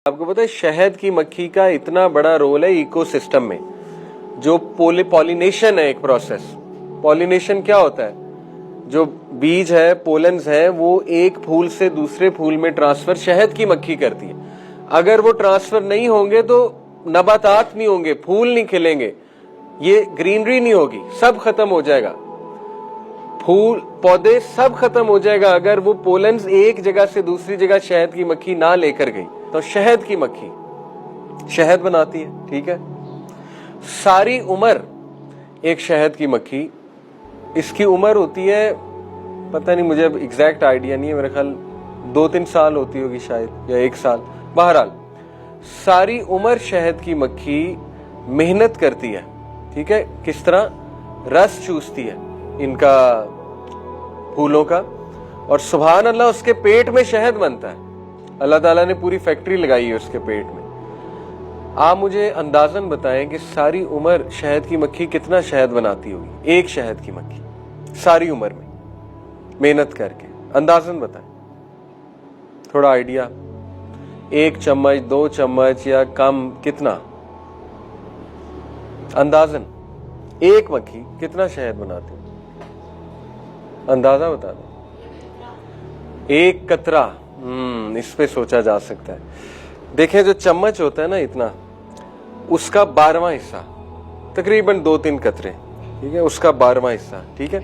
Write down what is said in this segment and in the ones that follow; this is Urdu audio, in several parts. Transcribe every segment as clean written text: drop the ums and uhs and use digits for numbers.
آپ کو پتا ہے شہد کی مکھی کا اتنا بڑا رول ہے ایکو سسٹم میں. جو پولینیشن ہے ایک پروسیس. پولینیشن کیا ہوتا ہے؟ جو بیج ہے، پولنز ہے، وہ ایک پھول سے دوسرے پھول میں ٹرانسفر شہد کی مکھی کرتی ہے. اگر وہ ٹرانسفر نہیں ہوں گے تو نباتات نہیں ہوں گے، پھول نہیں کھلیں گے، یہ گرینری نہیں ہوگی، سب ختم ہو جائے گا. پھول پودے سب ختم ہو جائے گا اگر وہ پولنز ایک جگہ سے دوسری جگہ شہد کی مکھی نہ لے کر گئی. تو شہد کی مکھی شہد بناتی ہے. ٹھیک ہے، ساری عمر ایک شہد کی مکھی، اس کی عمر ہوتی ہے، پتہ نہیں مجھے ایگزیکٹ آئیڈیا نہیں ہے، میرے خیال 2-3 سال ہوتی ہوگی شاید، یا 1 سال. بہرحال ساری عمر شہد کی مکھی محنت کرتی ہے. ٹھیک ہے، کس طرح رس چوستی ہے ان کا پھولوں کا، اور سبحان اللہ اس کے پیٹ میں شہد بنتا ہے. اللہ تعالیٰ نے پوری فیکٹری لگائی ہے اس کے پیٹ میں. آپ مجھے اندازاً بتائیں کہ ساری عمر شہد کی مکھی کتنا شہد بناتی ہوگی؟ ایک شہد کی مکھی ساری عمر میں محنت کر کے اندازاً بتائیں، تھوڑا آئیڈیا. 1 چمچ 2 چمچ یا کم، کتنا اندازاً ایک مکھی کتنا شہد بناتی؟ اندازہ بتا دیں. 1 قطرہ. اس پہ سوچا جا سکتا ہے. دیکھیں جو چمچ ہوتا ہے نا اتنا، اس کا 12واں حصہ، تقریباً 2-3 قطرے، ٹھیک ہے، اس کا 12واں حصہ. ٹھیک ہے،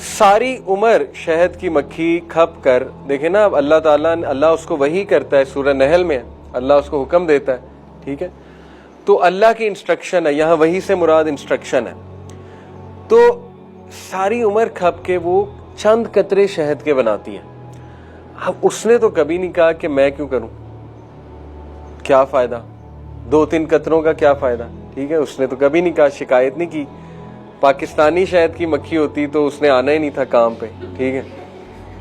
ساری عمر شہد کی مکھی کھپ کر، دیکھیں نا اب اللہ تعالیٰ، اللہ اس کو وحی کرتا ہے، سورہ نحل میں اللہ اس کو حکم دیتا ہے. ٹھیک ہے، تو اللہ کی انسٹرکشن ہے یہاں، وحی سے مراد انسٹرکشن ہے. تو ساری عمر کھپ کے وہ چند قطرے شہد کے بناتی ہے. اب اس نے تو کبھی نہیں کہا کہ میں کیوں کروں، کیا فائدہ، 2-3 قطروں کا کیا فائدہ. ٹھیک ہے، اس نے تو کبھی نہیں کہا، شکایت نہیں کی. پاکستانی شہد کی مکھی ہوتی تو اس نے آنا ہی نہیں تھا کام پہ. ٹھیک ہے،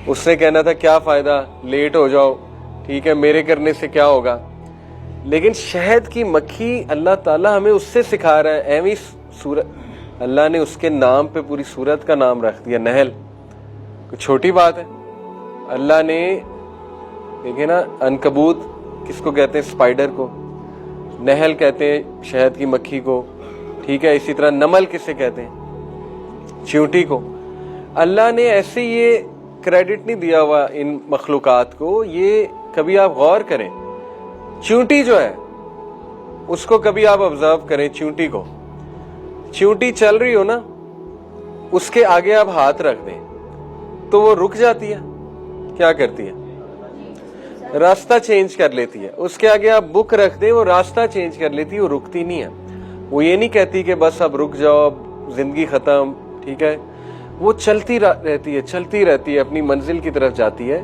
اس نے کہنا تھا کیا فائدہ، لیٹ ہو جاؤ، ٹھیک ہے، میرے کرنے سے کیا ہوگا. لیکن شہد کی مکھی اللہ تعالیٰ ہمیں اس سے سکھا رہا ہے. ایویں سورت اللہ نے اس کے نام پہ پوری سورت کا نام رکھ دیا، نحل. کوئی چھوٹی بات ہے؟ اللہ نے، دیکھیں نا، عنکبوت کس کو کہتے ہیں؟ اسپائڈر کو. نحل کہتے ہیں شہد کی مکھی کو. ٹھیک ہے، اسی طرح نمل کسے کہتے ہیں؟ چیونٹی کو. اللہ نے ایسے یہ کریڈٹ نہیں دیا ہوا ان مخلوقات کو. یہ کبھی آپ غور کریں، چیونٹی جو ہے اس کو کبھی آپ آبزرو کریں. چیونٹی کو، چیونٹی چل رہی ہو نا، اس کے آگے آپ ہاتھ رکھ دیں تو وہ رک جاتی ہے. کیا کرتی ہے؟ راستہ چینج کر لیتی ہے. اس کے آگے آپ بک رکھ دیں، وہ راستہ چینج کر لیتی ہے، وہ رکتی نہیں ہے. وہ یہ نہیں کہتی کہ بس اب رک جاؤ، اب زندگی ختم. ٹھیک ہے، وہ چلتی رہتی ہے، چلتی رہتی ہے، اپنی منزل کی طرف جاتی ہے.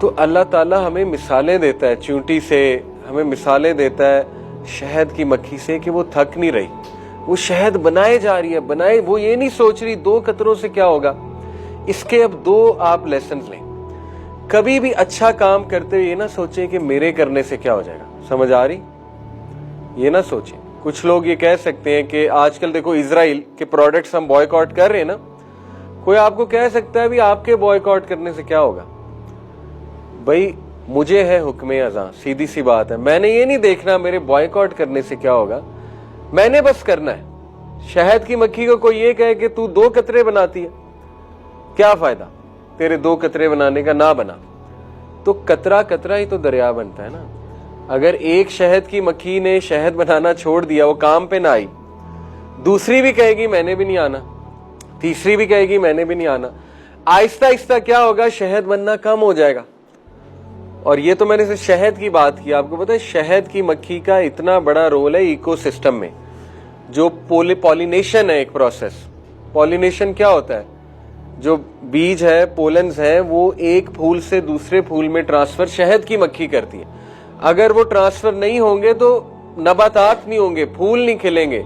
تو اللہ تعالیٰ ہمیں مثالیں دیتا ہے چیونٹی سے، ہمیں مثالیں دیتا ہے شہد کی مکھی سے کہ وہ تھک نہیں رہی، وہ شہد بنائے جا رہی ہے، بنائے. وہ یہ نہیں سوچ رہی 2 قطروں سے کیا ہوگا. اس کے اب 2 آپ لیسنز لیں. کبھی بھی اچھا کام کرتے ہوئے یہ نہ سوچیں کہ میرے کرنے سے کیا ہو جائے گا. سمجھ آ رہی؟ یہ نہ سوچیں. کچھ لوگ یہ کہہ سکتے ہیں کہ آج کل دیکھو اسرائیل کے پروڈکٹس ہم بوائیکاٹ کر رہے ہیں نا، کوئی آپ کو کہہ سکتا ہے بھی آپ کے بوائیکاٹ کرنے سے کیا ہوگا. بھائی مجھے ہے حکم اذاں، سیدھی سی بات ہے. میں نے یہ نہیں دیکھنا میرے بوائیکاٹ کرنے سے کیا ہوگا، میں نے بس کرنا ہے. شہد کی مکھی کو کوئی یہ کہے کہ تو 2 قطرے بناتی ہے، کیا فائدہ تیرے 2 قطرے بنانے کا، نہ بنا. تو قطرہ قطرہ ہی تو دریا بنتا ہے نا. اگر ایک شہد کی مکھی نے شہد بنانا چھوڑ دیا، وہ کام پہ نہ آئی، دوسری بھی کہے گی میں نے بھی نہیں آنا، تیسری بھی کہے گی میں نے بھی نہیں آنا. آہستہ آہستہ کیا ہوگا، شہد بننا کم ہو جائے گا. اور یہ تو میں نے صرف شہد کی بات کی. آپ کو پتا ہے شہد کی مکھی کا اتنا بڑا رول ہے ایکو سسٹم میں. جو پولینیشن ہے ایک پروسیس. پولینیشن کیا ہوتا ہے؟ جو بیج ہے، پولنز ہے، وہ ایک پھول سے دوسرے پھول میں ٹرانسفر شہد کی مکھی کرتی ہے. اگر وہ ٹرانسفر نہیں ہوں گے تو نباتات نہیں ہوں گے، پھول نہیں کھلیں گے،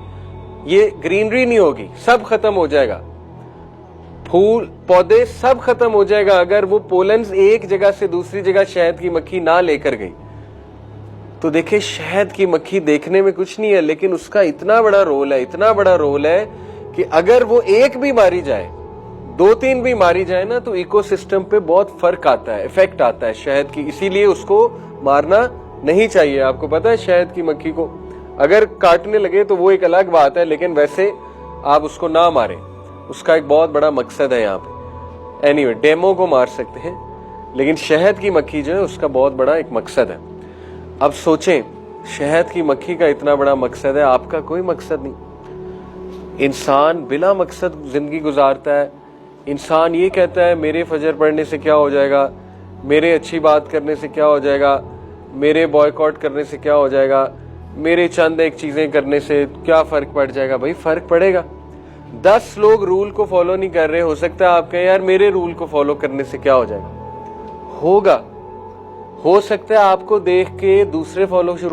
یہ گرینری نہیں ہوگی، سب ختم ہو جائے گا. پھول پودے سب ختم ہو جائے گا اگر وہ پولنز ایک جگہ سے دوسری جگہ شہد کی مکھی نہ لے کر گئی. تو دیکھیں شہد کی مکھی دیکھنے میں کچھ نہیں ہے، لیکن اس کا اتنا بڑا رول ہے، اتنا بڑا رول ہے کہ اگر وہ ایک بھی ماری جائے، 2-3 بھی ماری جائے نا، تو ایکو سسٹم پہ بہت فرق آتا ہے، افیکٹ آتا ہے شہد کی. اسی لیے اس کو مارنا نہیں چاہیے. آپ کو پتا ہے شہد کی مکھی کو اگر کاٹنے لگے تو وہ ایک الگ بات ہے, لیکن ویسے آپ اس کو نہ ماریں, اس کا ایک بہت بڑا مقصد ہے یہاں پہ. اینی ڈیمو کو مار سکتے ہیں, لیکن شہد کی مکھی جو ہے اس کا بہت بڑا ایک مقصد ہے. اب سوچیں, شہد کی مکھی کا اتنا بڑا مقصد ہے, آپ کا کوئی مقصد نہیں. انسان بلا مقصد زندگی گزارتا ہے. انسان یہ کہتا ہے میرے فجر پڑھنے سے کیا ہو جائے گا, میرے اچھی بات کرنے سے کیا ہو جائے گا, میرے بوائکاٹ کرنے سے کیا ہو جائے گا, میرے چند ایک چیزیں کرنے سے کیا فرق پڑ جائے گا. بھائی فرق پڑے گا. 10 لوگ رول کو فالو نہیں کر رہے, ہو سکتا ہے آپ کہیں یار میرے رول کو فالو کرنے سے کیا ہو جائے گا. ہوگا, ہو سکتا ہے آپ کو دیکھ کے دوسرے فالو شروع